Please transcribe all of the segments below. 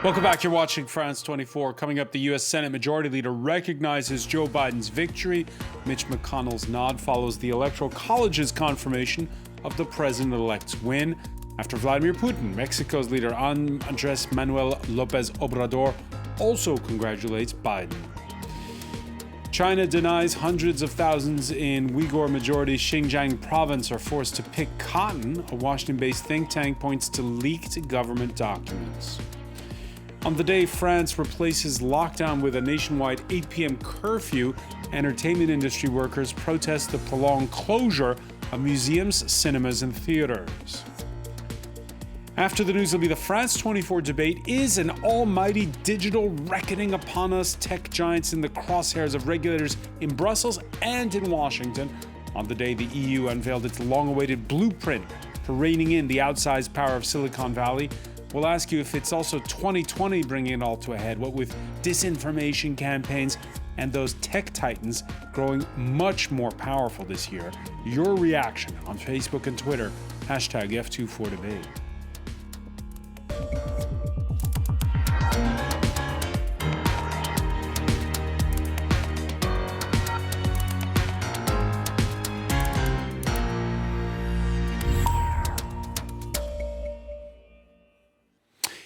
Welcome back. You're watching France 24. Coming up, the U.S. Senate Majority Leader recognizes Joe Biden's victory. Mitch McConnell's nod follows the Electoral College's confirmation of the president-elect's win. After Vladimir Putin, Mexico's leader Andrés Manuel López Obrador also congratulates Biden. China denies hundreds of thousands in Uyghur-majority Xinjiang province are forced to pick cotton. A Washington-based think tank points to leaked government documents. On the day France replaces lockdown with a nationwide 8 p.m. curfew, entertainment industry workers protest the prolonged closure of museums, cinemas, and theaters. After the news will be the France 24 debate. Is an almighty digital reckoning upon us? Tech giants in the crosshairs of regulators in Brussels and in Washington. On the day the EU unveiled its long-awaited blueprint for reining in the outsized power of Silicon Valley. We'll ask you if it's also 2020 bringing it all to a head, what with disinformation campaigns and those tech titans growing much more powerful this year. Your reaction on Facebook and Twitter, hashtag F24Debate.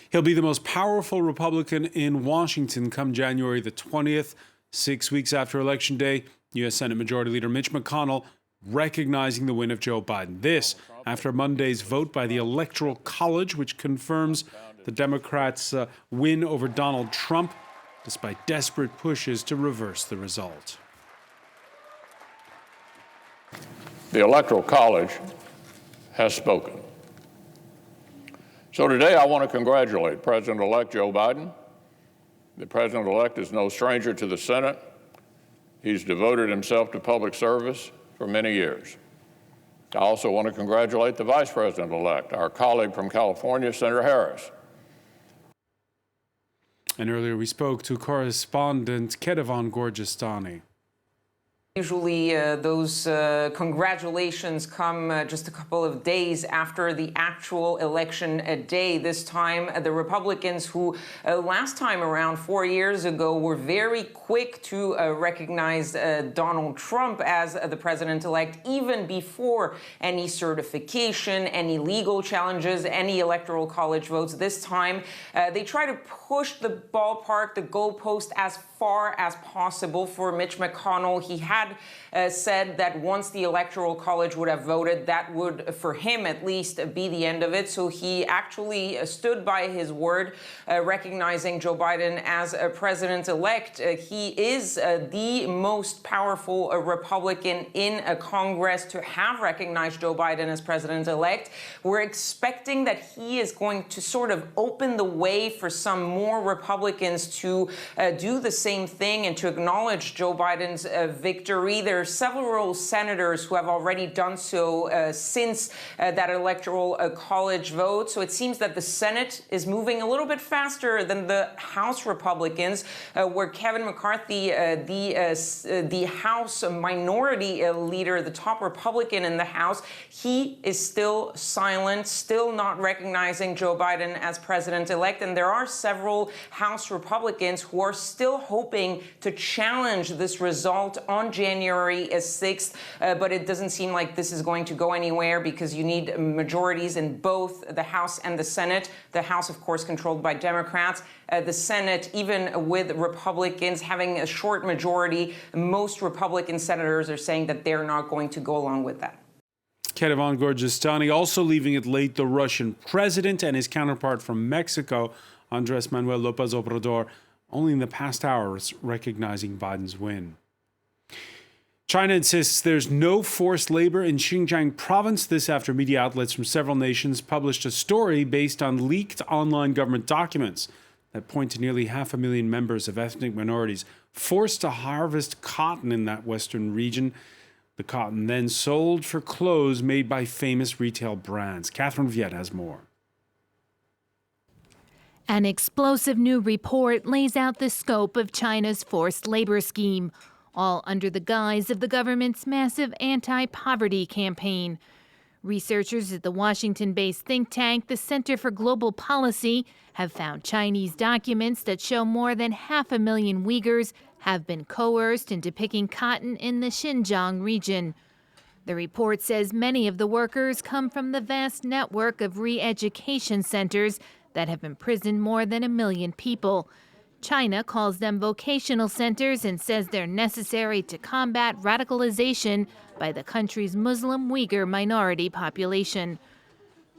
He'll be the most powerful Republican in Washington come January the 20th, 6 weeks after Election Day. U.S. Senate Majority Leader Mitch McConnell recognizing the win of Joe Biden. This after Monday's vote by the Electoral College, which confirms the Democrats' win over Donald Trump, despite desperate pushes to reverse the result. The Electoral College has spoken. So today I want to congratulate President-elect Joe Biden. The President-elect is no stranger to the Senate. He's devoted himself to public service for many years. I also want to congratulate the Vice President-elect, our colleague from California, Senator Harris. And earlier we spoke to correspondent Kedevan Gorgistani. Usually those congratulations come just a couple of days after the actual election day. This time, the Republicans who last time around 4 years ago were very quick to recognize Donald Trump as the president-elect, even before any certification, any legal challenges, any electoral college votes. This time, they try to push the ballpark, the goalpost, as far as possible for Mitch McConnell. He had said that once the Electoral College would have voted, that would, for him at least, be the end of it. So he actually stood by his word, recognizing Joe Biden as a president-elect. He is the most powerful Republican in Congress to have recognized Joe Biden as president-elect. We're expecting that he is going to sort of open the way for some more Republicans to do the same thing and to acknowledge Joe Biden's victory. There are several senators who have already done so since that electoral college vote. So it seems that the Senate is moving a little bit faster than the House Republicans, where Kevin McCarthy, the House minority leader, the top Republican in the House, he is still silent, still not recognizing Joe Biden as president-elect. And there are several House Republicans who are still hoping to challenge this result on January 6th, but it doesn't seem like this is going to go anywhere because you need majorities in both the House and the Senate. The House, of course, controlled by Democrats. The Senate, even with Republicans having a short majority, most Republican senators are saying that they're not going to go along with that. Kedevan Gorgistani also leaving it late, the Russian president and his counterpart from Mexico, Andrés Manuel López Obrador, only in the past hours recognizing Biden's win. China insists there's no forced labor in Xinjiang province. This after media outlets from several nations published a story based on leaked online government documents that point to nearly 500,000 members of ethnic minorities forced to harvest cotton in that western region. The cotton then sold for clothes made by famous retail brands. Catherine Viette has more. An explosive new report lays out the scope of China's forced labor scheme, all under the guise of the government's massive anti-poverty campaign. Researchers at the Washington-based think tank, the Center for Global Policy, have found Chinese documents that show more than 500,000 Uyghurs have been coerced into picking cotton in the Xinjiang region. The report says many of the workers come from the vast network of re-education centers that have imprisoned more than 1 million people. China calls them vocational centers and says they're necessary to combat radicalization by the country's Muslim Uyghur minority population.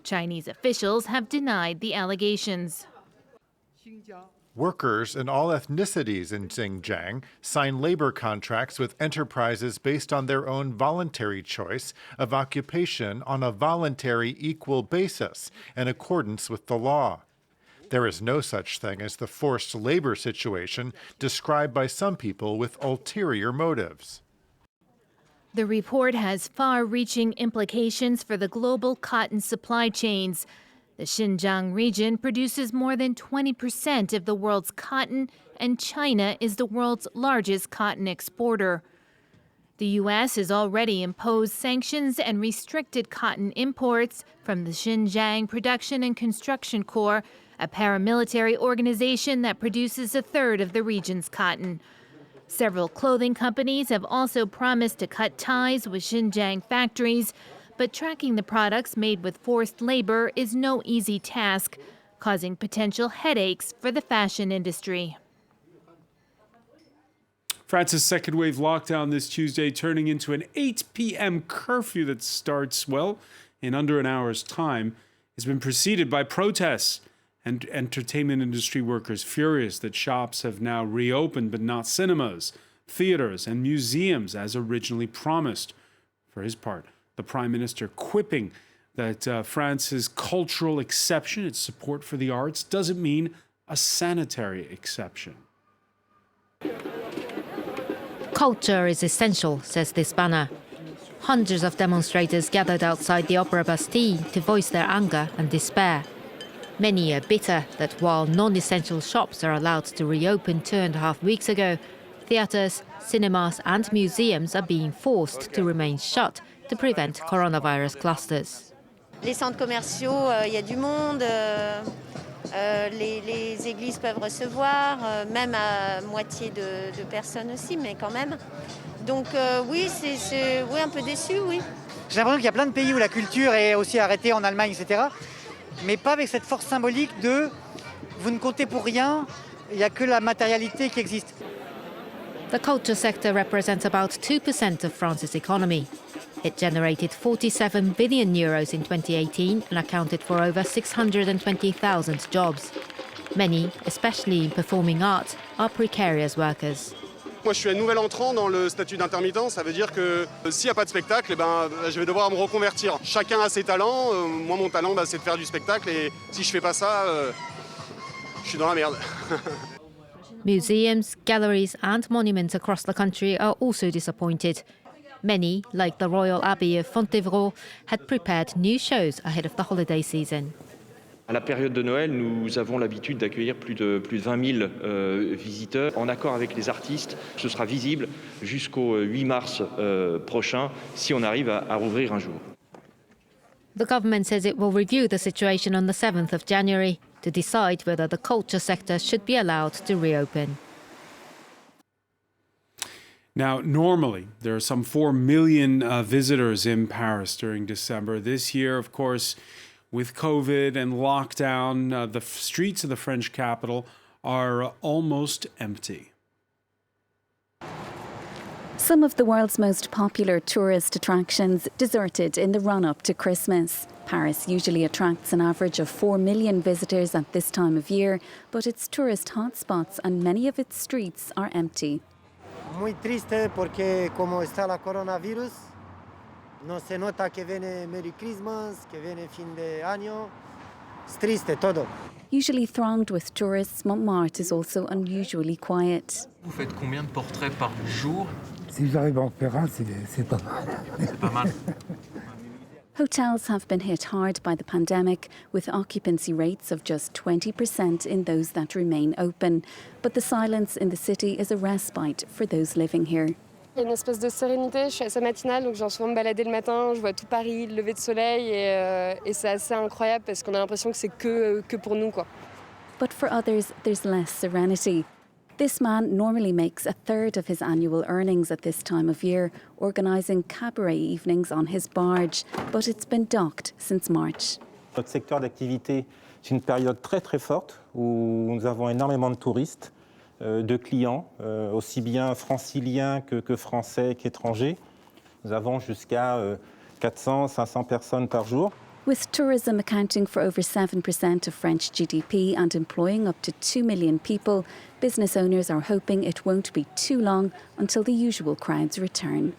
Chinese officials have denied the allegations. Workers in all ethnicities in Xinjiang sign labor contracts with enterprises based on their own voluntary choice of occupation on a voluntary equal basis in accordance with the law. There is no such thing as the forced labor situation described by some people with ulterior motives. The report has far-reaching implications for the global cotton supply chains. The Xinjiang region produces more than 20% of the world's cotton, and China is the world's largest cotton exporter. The U.S. has already imposed sanctions and restricted cotton imports from the Xinjiang Production and Construction Corps, a paramilitary organization that produces a third of the region's cotton. Several clothing companies have also promised to cut ties with Xinjiang factories, but tracking the products made with forced labor is no easy task, causing potential headaches for the fashion industry. France's second wave lockdown this Tuesday turning into an 8 p.m. curfew that starts, well, in under an hour's time, has been preceded by protests and entertainment industry workers furious that shops have now reopened, but not cinemas, theaters, and museums as originally promised. For his part, the Prime Minister quipping that France's cultural exception, its support for the arts, doesn't mean a sanitary exception. Culture is essential, says this banner. Hundreds of demonstrators gathered outside the Opera Bastille to voice their anger and despair. Many are bitter that while non-essential shops are allowed to reopen 2.5 weeks ago, theatres, cinemas and museums are being forced to remain shut to prevent coronavirus clusters. Les centres commerciaux, il y a du monde, les églises peuvent recevoir, même à moitié de personnes aussi, mais quand même. Donc oui, c'est oui, un peu déçu, oui. J'ai l'impression qu'il y a plein de pays où la culture est aussi arrêtée, en Allemagne, etc. Mais pas avec cette force symbolique de vous ne comptez pour rien, il n'y a que la matérialité qui existe. The culture sector represents about 2% of France's economy. It generated 47 billion euros in 2018 and accounted for over 620,000 jobs. Many, especially in performing art, are precarious workers. Moi, je suis un nouvel entrant dans le statut d'intermittent. Ça veut dire que s'il n'y a pas de spectacle, je vais devoir me reconvertir. Chacun a ses talents. Moi, mon talent, c'est de faire du spectacle. Et si je ne fais pas ça, je suis dans la merde. Museums, galleries and monuments across the country are also disappointed. Many, like the Royal Abbey of Fontevraud, had prepared new shows ahead of the holiday season. À la période de Noël, nous avons l'habitude d'accueillir plus de 20 000 visiteurs. En accord avec les artistes, ce sera visible jusqu'au 8 mars prochain, si on arrive à rouvrir un jour. The government says it will review the situation on the 7th of January to decide whether the culture sector should be allowed to reopen. Now, normally, there are some 4 million visitors in Paris during December. This year, of course, with COVID and lockdown, the streets of the French capital are almost empty. Some of the world's most popular tourist attractions deserted in the run-up to Christmas. Paris usually attracts an average of 4 million visitors at this time of year, but its tourist hotspots and many of its streets are empty. Muy triste porque como está la coronavirus, no se nota que viene Merry Christmas, que viene fin de año. Es triste todo. Usually thronged with tourists, Montmartre is also unusually quiet. Vous faites combien de portraits par jour? Si j'arrive à en faire un, c'est pas mal. C'est pas mal. Hotels have been hit hard by the pandemic, with occupancy rates of just 20% in those that remain open. But the silence in the city is a respite for those living here. Il y a une espèce de sérénité, je suis assez matinale, donc je viens souvent me balader le matin, je vois tout Paris, le lever de soleil, et c'est assez incroyable parce qu'on a l'impression que c'est que pour nous, quoi. But for others, there's less serenity. This man normally makes a third of his annual earnings at this time of year, organising cabaret evenings on his barge, but it's been docked since March. Notre secteur d'activité, c'est une période très très forte où nous avons énormément de touristes, de clients, aussi bien franciliens que français qu'étrangers. Nous avons jusqu'à 400, 500 personnes par jour. With tourism accounting for over 7% of French GDP and employing up to 2 million people, business owners are hoping it won't be too long until the usual crowds return.